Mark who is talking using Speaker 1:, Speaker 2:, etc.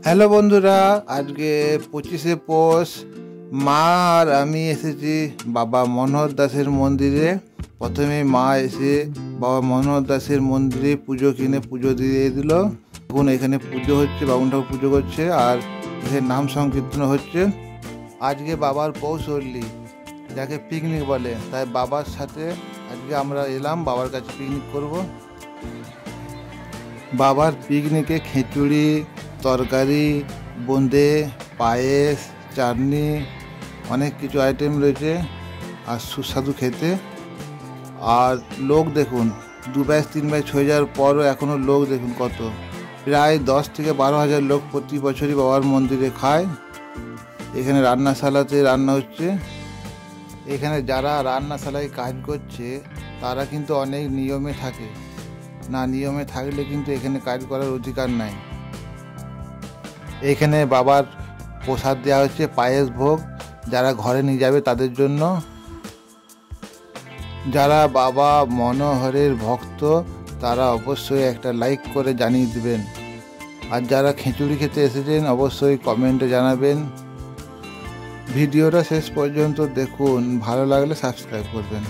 Speaker 1: Hello বন্ধুরা, আজকে 25শে পৌষ মা আর আমি এসেছি বাবা মনোহর দাসের মন্দিরে। প্রথমে মা এসে বাবা মনোহর দাসের মন্দিরে পুজো কিনে পুজো দিয়ে দিল। এখন এখানে পুজো হচ্ছে, বামুন ঠাকুর পুজো করছে আর এখানে নাম সংকীর্তন হচ্ছে। আজকে বাবার পৌষহল্লি, যাকে পিকনিক বলে, তাই বাবার সাথে আজকে আমরা এলাম বাবার কাছে পিকনিক করব। বাবার পিকনিকে খিচুড়ি, তরকারি, বোঁদে, পায়েস, চাটনি, অনেক কিছু আইটেম রয়েছে আর সুস্বাদু খেতে। আর লোক দেখুন, 2 ব্যাচ 3 ব্যাচ হয়ে যাওয়ার পরও এখনও লোক দেখুন কত, প্রায় 10 থেকে 12 হাজার লোক প্রতি বছরই বাবার মন্দিরে খায়। এখানে রান্নাশালাতে রান্না হচ্ছে। এখানে যারা রান্নাশালায় কাজ করছে তারা কিন্তু অনেক নিয়মে থাকে, না নিয়মে থাকলে কিন্তু এখানে কাজ করার অধিকার নাই। এখানে বাবার প্রসাদ দেওয়া হচ্ছে, পায়েস ভোগ, যারা ঘরে নিয়ে যাবে তাদের জন্য। যারা বাবা মনোহরের ভক্ত তারা অবশ্যই একটা লাইক করে জানিয়ে দেবেন। আর যারা খিচুড়ি খেতে এসেছেন অবশ্যই কমেন্টে জানাবেন। ভিডিওটা শেষ পর্যন্ত দেখুন, ভালো লাগলে সাবস্ক্রাইব করবেন।